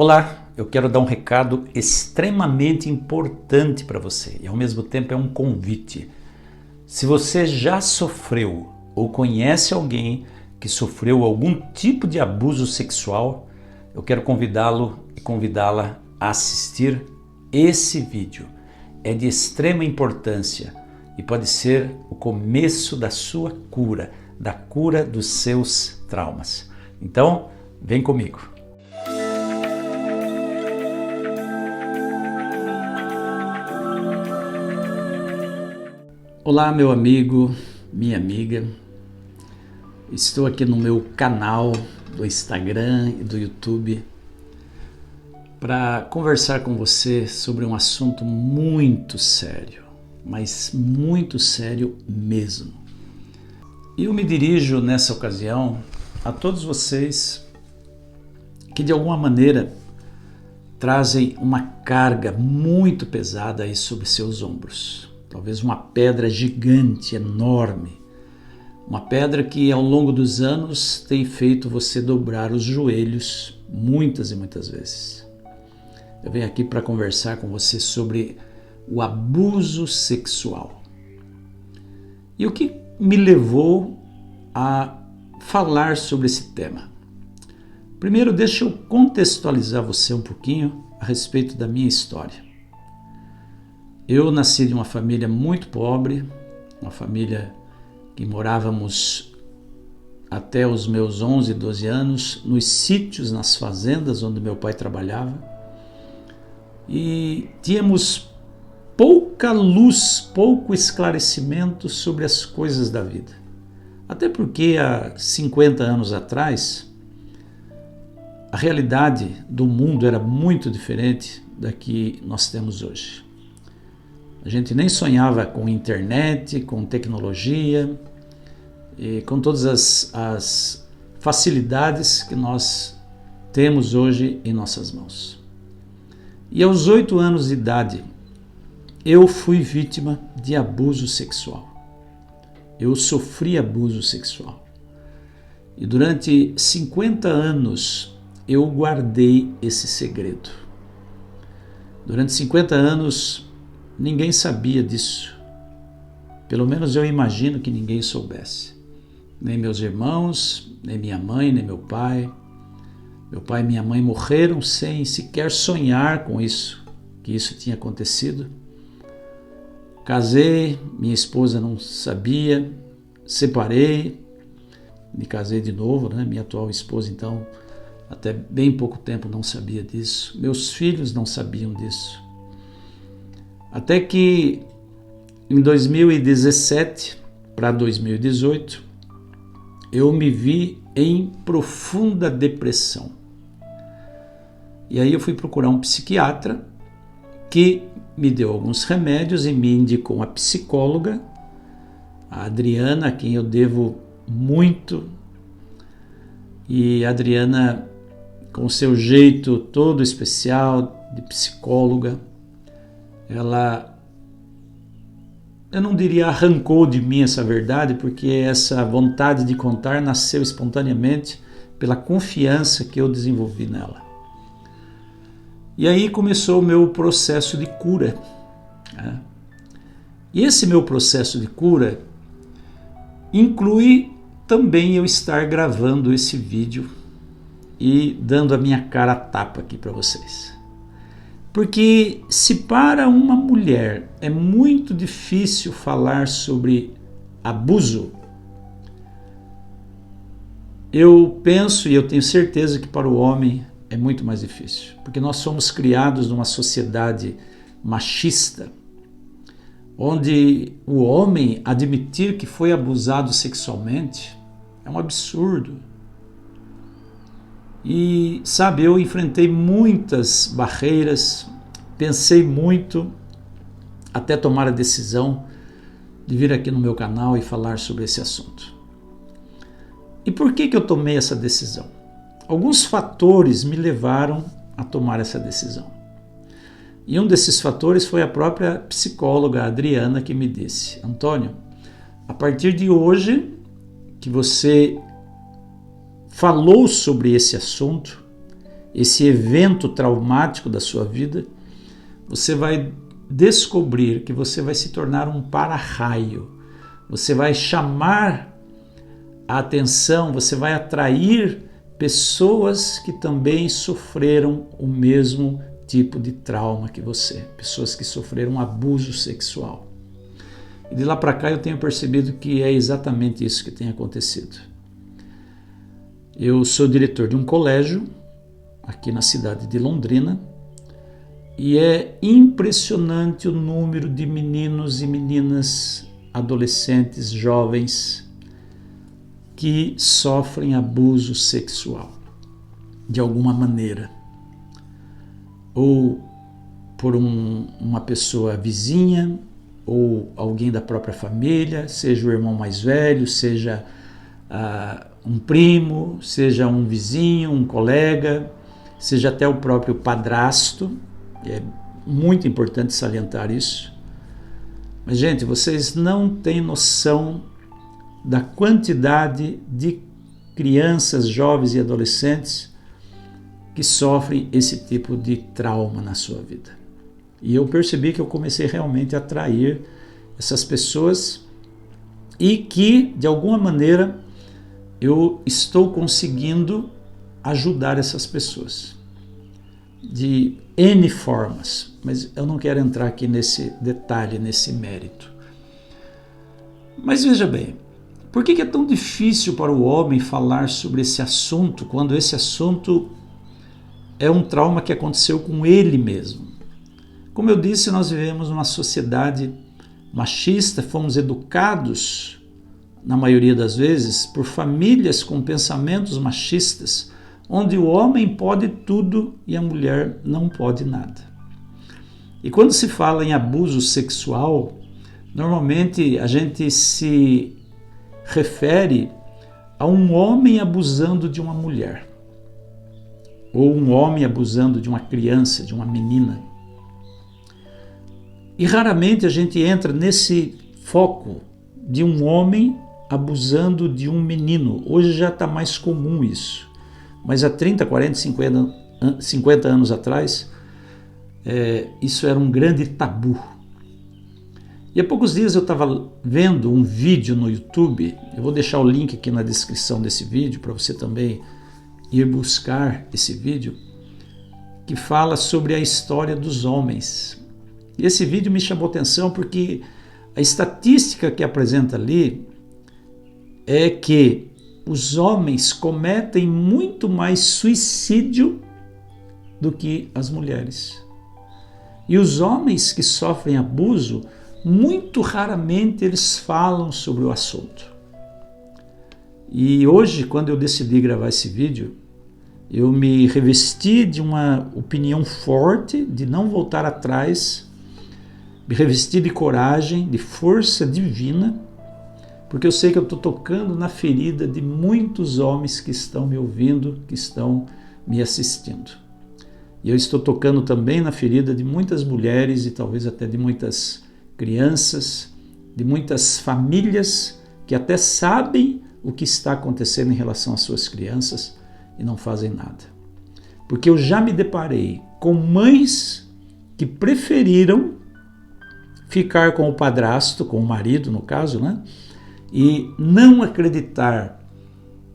Olá, eu quero dar um recado extremamente importante para você e ao mesmo tempo é um convite. Se você já sofreu ou conhece alguém que sofreu algum tipo de abuso sexual, eu quero convidá-lo e convidá-la a assistir esse vídeo. É de extrema importância e pode ser o começo da sua cura, da cura dos seus traumas. Então, vem comigo. Olá, meu amigo, minha amiga. Estou aqui no meu canal do Instagram e do YouTube para conversar com você sobre um assunto muito sério, mas muito sério mesmo. E eu me dirijo nessa ocasião a todos vocês que de alguma maneira trazem uma carga muito pesada aí sobre seus ombros. Talvez uma pedra gigante, enorme, uma pedra que ao longo dos anos tem feito você dobrar os joelhos muitas e muitas vezes. Eu venho aqui para conversar com você sobre o abuso sexual. E o que me levou a falar sobre esse tema? Primeiro, deixa eu contextualizar você um pouquinho a respeito da minha história. Eu nasci de uma família muito pobre, uma família que morávamos até os meus 11, 12 anos, nos sítios, nas fazendas onde meu pai trabalhava. E tínhamos pouca luz, pouco esclarecimento sobre as coisas da vida. Até porque há 50 anos atrás, a realidade do mundo era muito diferente da que nós temos hoje. A gente nem sonhava com internet, com tecnologia e com todas as facilidades que nós temos hoje em nossas mãos. E aos 8 anos de idade, eu fui vítima de abuso sexual. Eu sofri abuso sexual. E durante 50 anos eu guardei esse segredo. Durante 50 anos ninguém sabia disso. Pelo menos eu imagino que ninguém soubesse. Nem meus irmãos, nem minha mãe, nem meu pai. Meu pai e minha mãe morreram sem sequer sonhar com isso, que isso tinha acontecido. Casei, minha esposa não sabia, separei, me casei de novo, né? Minha atual esposa, então, até bem pouco tempo não sabia disso. Meus filhos não sabiam disso. Até que em 2017 para 2018 eu me vi em profunda depressão. E aí eu fui procurar um psiquiatra que me deu alguns remédios e me indicou uma psicóloga, a Adriana, a quem eu devo muito. E a Adriana, com seu jeito todo especial de psicóloga, ela, eu não diria arrancou de mim essa verdade, porque essa vontade de contar nasceu espontaneamente pela confiança que eu desenvolvi nela. E aí começou o meu processo de cura. Né? E esse meu processo de cura inclui também eu estar gravando esse vídeo e dando a minha cara a tapa aqui para vocês. Porque se para uma mulher é muito difícil falar sobre abuso, eu penso e eu tenho certeza que para o homem é muito mais difícil. Porque nós somos criados numa sociedade machista, onde o homem admitir que foi abusado sexualmente é um absurdo. E sabe, eu enfrentei muitas barreiras, pensei muito até tomar a decisão de vir aqui no meu canal e falar sobre esse assunto. E por que eu tomei essa decisão? Alguns fatores me levaram a tomar essa decisão. E um desses fatores foi a própria psicóloga Adriana que me disse: Antônio, a partir de hoje que você falou sobre esse assunto, esse evento traumático da sua vida, você vai descobrir que você vai se tornar um para-raio. Você vai chamar a atenção, você vai atrair pessoas que também sofreram o mesmo tipo de trauma que você, pessoas que sofreram abuso sexual. E de lá para cá eu tenho percebido que é exatamente isso que tem acontecido. Eu sou diretor de um colégio aqui na cidade de Londrina e é impressionante o número de meninos e meninas, adolescentes, jovens que sofrem abuso sexual de alguma maneira, ou por uma pessoa vizinha, ou alguém da própria família, seja o irmão mais velho, seja um primo, seja um vizinho, um colega, seja até o próprio padrasto. É muito importante salientar isso. Mas, gente, vocês não têm noção da quantidade de crianças, jovens e adolescentes que sofrem esse tipo de trauma na sua vida. E eu percebi que eu comecei realmente a atrair essas pessoas e que, de alguma maneira, eu estou conseguindo ajudar essas pessoas de N formas, mas eu não quero entrar aqui nesse detalhe, nesse mérito. Mas veja bem, por que é tão difícil para o homem falar sobre esse assunto quando esse assunto é um trauma que aconteceu com ele mesmo? Como eu disse, nós vivemos numa sociedade machista, fomos educados, na maioria das vezes, por famílias com pensamentos machistas, onde o homem pode tudo e a mulher não pode nada. E quando se fala em abuso sexual, normalmente a gente se refere a um homem abusando de uma mulher, ou um homem abusando de uma criança, de uma menina. E raramente a gente entra nesse foco de um homem abusando de um menino. Hoje já está mais comum isso. Mas há 30, 40, 50 anos atrás, isso era um grande tabu. E há poucos dias eu estava vendo um vídeo no YouTube, eu vou deixar o link aqui na descrição desse vídeo para você também ir buscar esse vídeo, que fala sobre a história dos homens. E esse vídeo me chamou atenção porque a estatística que apresenta ali é que os homens cometem muito mais suicídio do que as mulheres. E os homens que sofrem abuso, muito raramente eles falam sobre o assunto. E hoje, quando eu decidi gravar esse vídeo, eu me revesti de uma opinião forte, de não voltar atrás, me revesti de coragem, de força divina, porque eu sei que eu estou tocando na ferida de muitos homens que estão me ouvindo, que estão me assistindo. E eu estou tocando também na ferida de muitas mulheres e talvez até de muitas crianças, de muitas famílias que até sabem o que está acontecendo em relação às suas crianças e não fazem nada. Porque eu já me deparei com mães que preferiram ficar com o padrasto, com o marido no caso, né? E não acreditar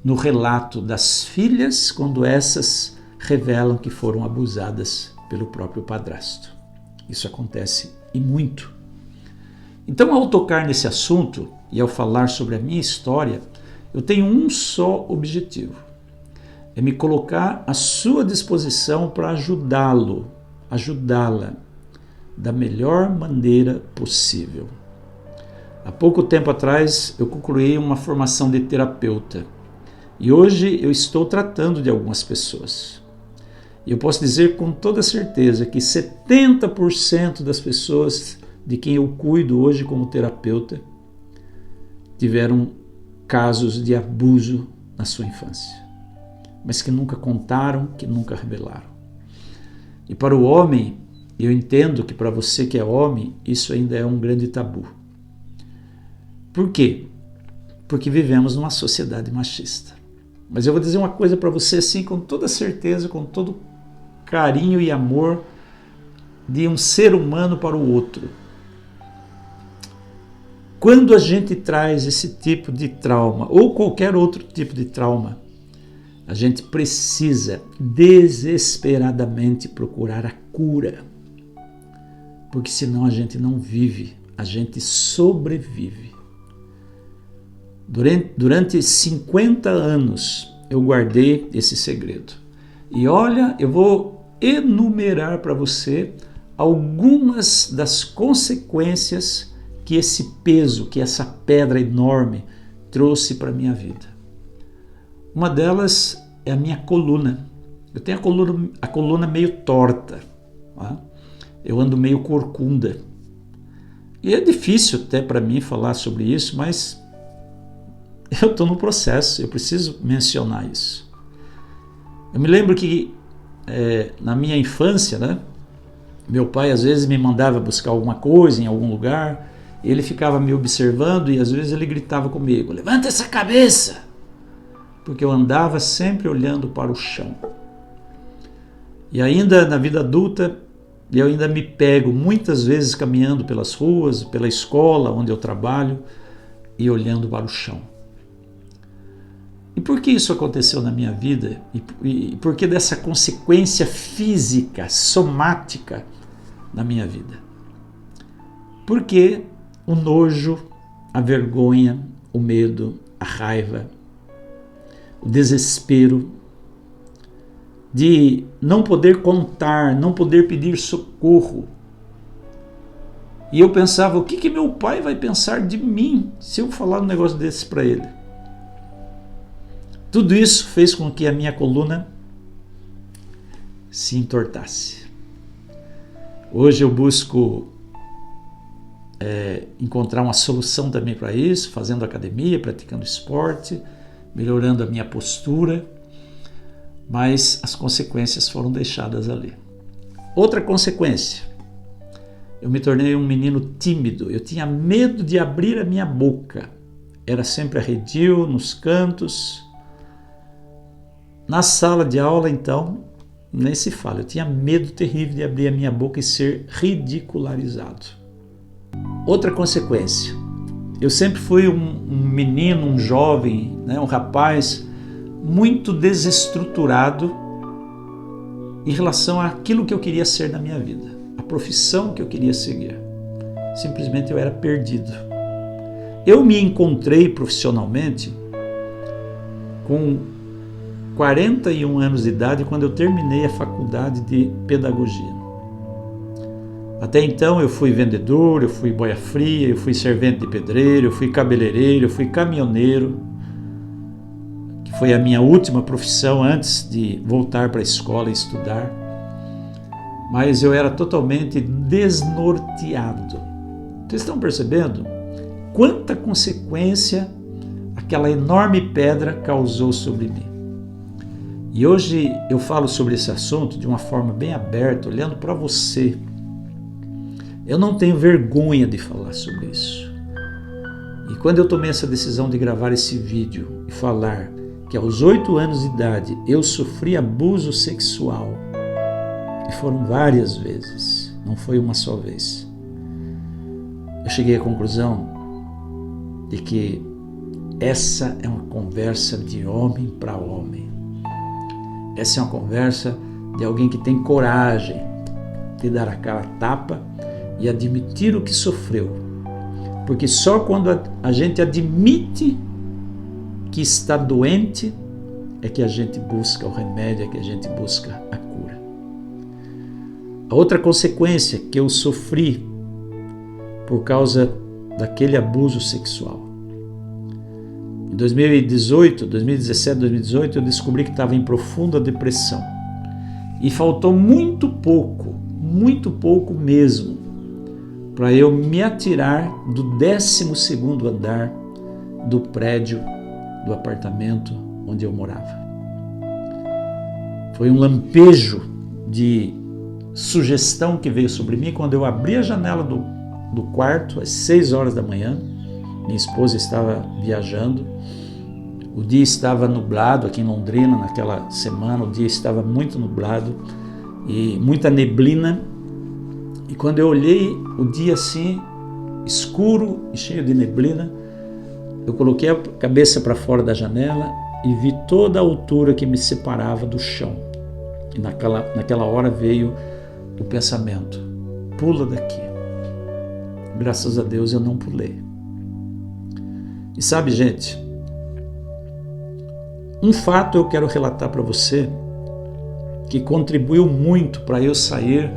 no relato das filhas quando essas revelam que foram abusadas pelo próprio padrasto. Isso acontece e muito. Então, ao tocar nesse assunto e ao falar sobre a minha história, eu tenho um só objetivo: é me colocar à sua disposição para ajudá-lo, ajudá-la da melhor maneira possível. Há pouco tempo atrás eu concluí uma formação de terapeuta e hoje eu estou tratando de algumas pessoas. E eu posso dizer com toda certeza que 70% das pessoas de quem eu cuido hoje como terapeuta tiveram casos de abuso na sua infância, mas que nunca contaram, que nunca revelaram. E para o homem, eu entendo que para você que é homem, isso ainda é um grande tabu. Por quê? Porque vivemos numa sociedade machista. Mas eu vou dizer uma coisa para você assim, com toda certeza, com todo carinho e amor de um ser humano para o outro. Quando a gente traz esse tipo de trauma, ou qualquer outro tipo de trauma, a gente precisa desesperadamente procurar a cura. Porque senão a gente não vive, a gente sobrevive. Durante 50 anos eu guardei esse segredo. E olha, eu vou enumerar para você algumas das consequências que esse peso, que essa pedra enorme trouxe para a minha vida. Uma delas é a minha coluna. Eu tenho a coluna meio torta. Tá? Eu ando meio corcunda. E é difícil até para mim falar sobre isso, mas eu estou no processo, eu preciso mencionar isso. Eu me lembro que na minha infância, né, meu pai às vezes me mandava buscar alguma coisa em algum lugar, ele ficava me observando e às vezes ele gritava comigo: levanta essa cabeça! Porque eu andava sempre olhando para o chão. E ainda na vida adulta, eu ainda me pego muitas vezes caminhando pelas ruas, pela escola onde eu trabalho e olhando para o chão. E por que isso aconteceu na minha vida? E por que dessa consequência física, somática na minha vida? Porque o nojo, a vergonha, o medo, a raiva, o desespero de não poder contar, não poder pedir socorro. E eu pensava, o que meu pai vai pensar de mim se eu falar um negócio desse para ele? Tudo isso fez com que a minha coluna se entortasse. Hoje eu busco encontrar uma solução também para isso, fazendo academia, praticando esporte, melhorando a minha postura, mas as consequências foram deixadas ali. Outra consequência, eu me tornei um menino tímido, eu tinha medo de abrir a minha boca, era sempre arredio nos cantos. Na sala de aula, então, nem se fala, eu tinha medo terrível de abrir a minha boca e ser ridicularizado. Outra consequência, eu sempre fui um menino, um jovem, né, um rapaz muito desestruturado em relação àquilo que eu queria ser na minha vida, a profissão que eu queria seguir. Simplesmente eu era perdido. Eu me encontrei profissionalmente com 41 anos de idade quando eu terminei a faculdade de pedagogia. Até então eu fui vendedor, eu fui boia fria, eu fui servente de pedreiro, eu fui cabeleireiro, eu fui caminhoneiro, que foi a minha última profissão antes de voltar para a escola e estudar. Mas eu era totalmente desnorteado. Vocês estão percebendo quanta consequência aquela enorme pedra causou sobre mim? E hoje eu falo sobre esse assunto de uma forma bem aberta, olhando para você. Eu não tenho vergonha de falar sobre isso. E quando eu tomei essa decisão de gravar esse vídeo e falar que aos 8 anos de idade eu sofri abuso sexual, e foram várias vezes, não foi uma só vez, eu cheguei à conclusão de que essa é uma conversa de homem para homem. Essa é uma conversa de alguém que tem coragem de dar a cara a tapa e admitir o que sofreu. Porque só quando a gente admite que está doente é que a gente busca o remédio, é que a gente busca a cura. A outra consequência que eu sofri por causa daquele abuso sexual. Em 2017, 2018, eu descobri que estava em profunda depressão. E faltou muito pouco mesmo, para eu me atirar do 12º andar do prédio, do apartamento onde eu morava. Foi um lampejo de sugestão que veio sobre mim quando eu abri a janela do quarto às 6 horas da manhã. Minha esposa estava viajando. O dia estava nublado aqui em Londrina, naquela semana, o dia estava muito nublado e muita neblina. E quando eu olhei o dia assim, escuro e cheio de neblina, eu coloquei a cabeça para fora da janela e vi toda a altura que me separava do chão. E naquela hora veio o pensamento: pula daqui. Graças a Deus eu não pulei. E sabe, gente, um fato eu quero relatar para você que contribuiu muito para eu sair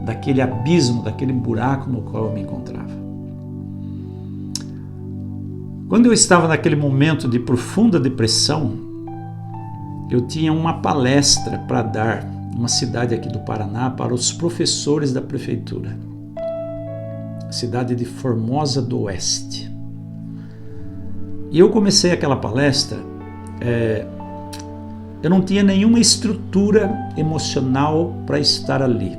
daquele abismo, daquele buraco no qual eu me encontrava. Quando eu estava naquele momento de profunda depressão, eu tinha uma palestra para dar numa cidade aqui do Paraná para os professores da prefeitura, a cidade de Formosa do Oeste. E eu comecei aquela palestra, eu não tinha nenhuma estrutura emocional para estar ali,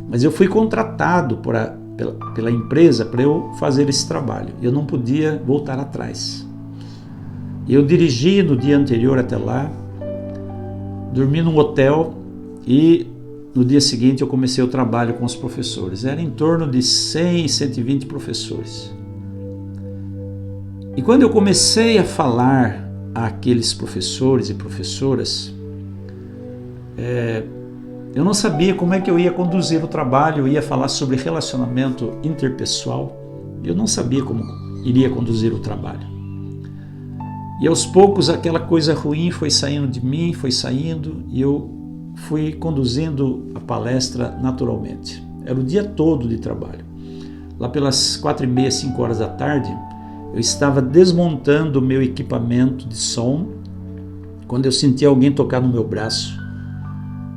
mas eu fui contratado pela empresa para eu fazer esse trabalho. Eu não podia voltar atrás. Eu dirigi no dia anterior até lá, dormi num hotel e no dia seguinte eu comecei o trabalho com os professores. Era em torno de 100, 120 professores. E quando eu comecei a falar àqueles professores e professoras, eu não sabia como é que eu ia conduzir o trabalho. Eu ia falar sobre relacionamento interpessoal. Eu não sabia como iria conduzir o trabalho. E aos poucos aquela coisa ruim foi saindo de mim, foi saindo, e eu fui conduzindo a palestra naturalmente. Era o dia todo de trabalho. Lá pelas 4h30, 5 horas da tarde, eu estava desmontando o meu equipamento de som, quando eu senti alguém tocar no meu braço.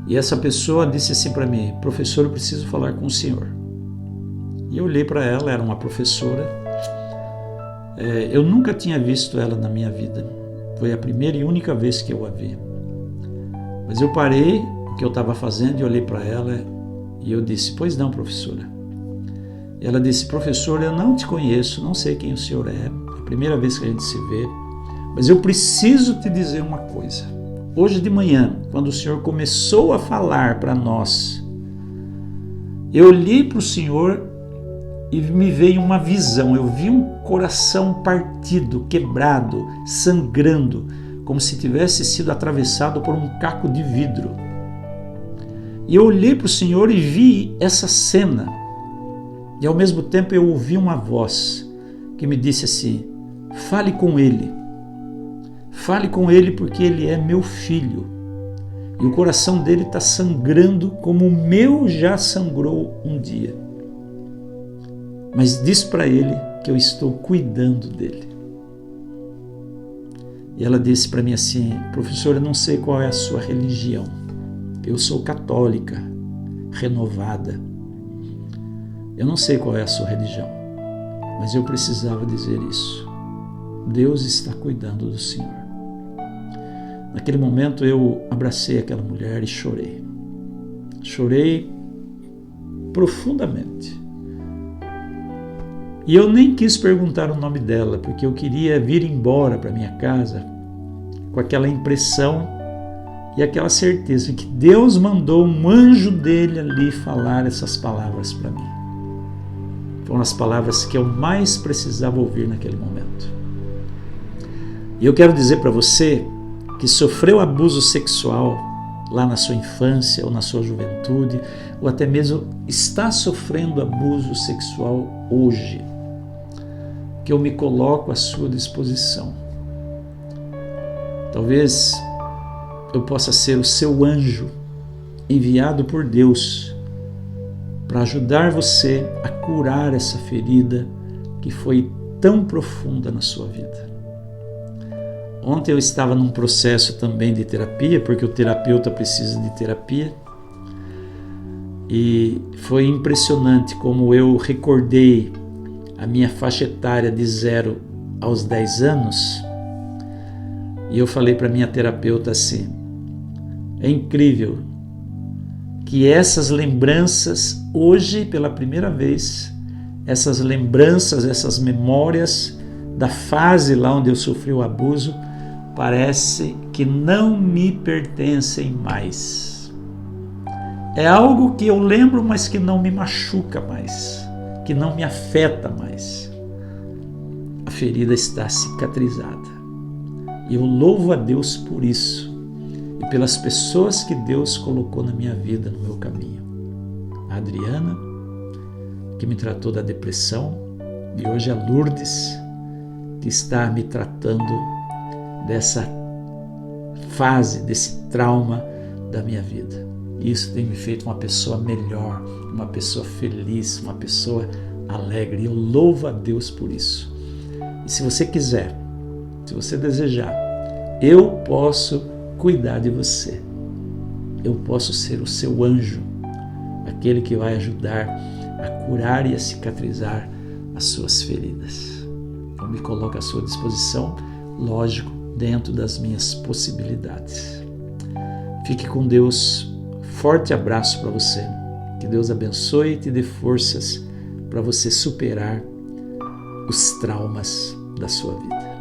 E essa pessoa disse assim para mim: professor, eu preciso falar com o senhor. E eu olhei para ela, era uma professora. Eu nunca tinha visto ela na minha vida. Foi a primeira e única vez que eu a vi. Mas eu parei o que eu estava fazendo e olhei para ela e eu disse: pois não, professora. E ela disse: professor, eu não te conheço, não sei quem o senhor é a primeira vez que a gente se vê, mas eu preciso te dizer uma coisa. Hoje de manhã, quando o senhor começou a falar para nós, eu olhei para o senhor e me veio uma visão. Eu vi um coração partido, quebrado, sangrando, como se tivesse sido atravessado por um caco de vidro. E eu olhei para o senhor e vi essa cena. E ao mesmo tempo eu ouvi uma voz que me disse assim: fale com ele. Fale com ele porque ele é meu filho. E o coração dele está sangrando como o meu já sangrou um dia. Mas diz para ele que eu estou cuidando dele. E ela disse para mim assim: professor, eu não sei qual é a sua religião. Eu sou católica, renovada. Eu não sei qual é a sua religião, mas eu precisava dizer isso. Deus está cuidando do Senhor. Naquele momento eu abracei aquela mulher e chorei. Chorei profundamente. E eu nem quis perguntar o nome dela, porque eu queria vir embora para minha casa com aquela impressão e aquela certeza que Deus mandou um anjo dele ali falar essas palavras para mim. Foram as palavras que eu mais precisava ouvir naquele momento. E eu quero dizer para você que sofreu abuso sexual lá na sua infância ou na sua juventude, ou até mesmo está sofrendo abuso sexual hoje, que eu me coloco à sua disposição. Talvez eu possa ser o seu anjo enviado por Deus para ajudar você a curar essa ferida que foi tão profunda na sua vida. Ontem eu estava num processo também de terapia, porque o terapeuta precisa de terapia, e foi impressionante como eu recordei a minha faixa etária de 0 aos 10 anos, e eu falei para minha terapeuta assim: é incrível que essas lembranças, hoje pela primeira vez, essas lembranças, essas memórias da fase lá onde eu sofri o abuso, parece que não me pertencem mais. É algo que eu lembro, mas que não me machuca mais, que não me afeta mais. A ferida está cicatrizada. E eu louvo a Deus por isso e pelas pessoas que Deus colocou na minha vida, no meu caminho. A Adriana, que me tratou da depressão, e hoje a Lourdes, que está me tratando dessa fase, desse trauma da minha vida. Isso tem me feito uma pessoa melhor, uma pessoa feliz, uma pessoa alegre. E eu louvo a Deus por isso. E se você quiser, se você desejar, eu posso cuidar de você. Eu posso ser o seu anjo, aquele que vai ajudar a curar e a cicatrizar as suas feridas. Eu me coloco à sua disposição, lógico, dentro das minhas possibilidades. Fique com Deus. Forte abraço para você. Que Deus abençoe e te dê forças para você superar os traumas da sua vida.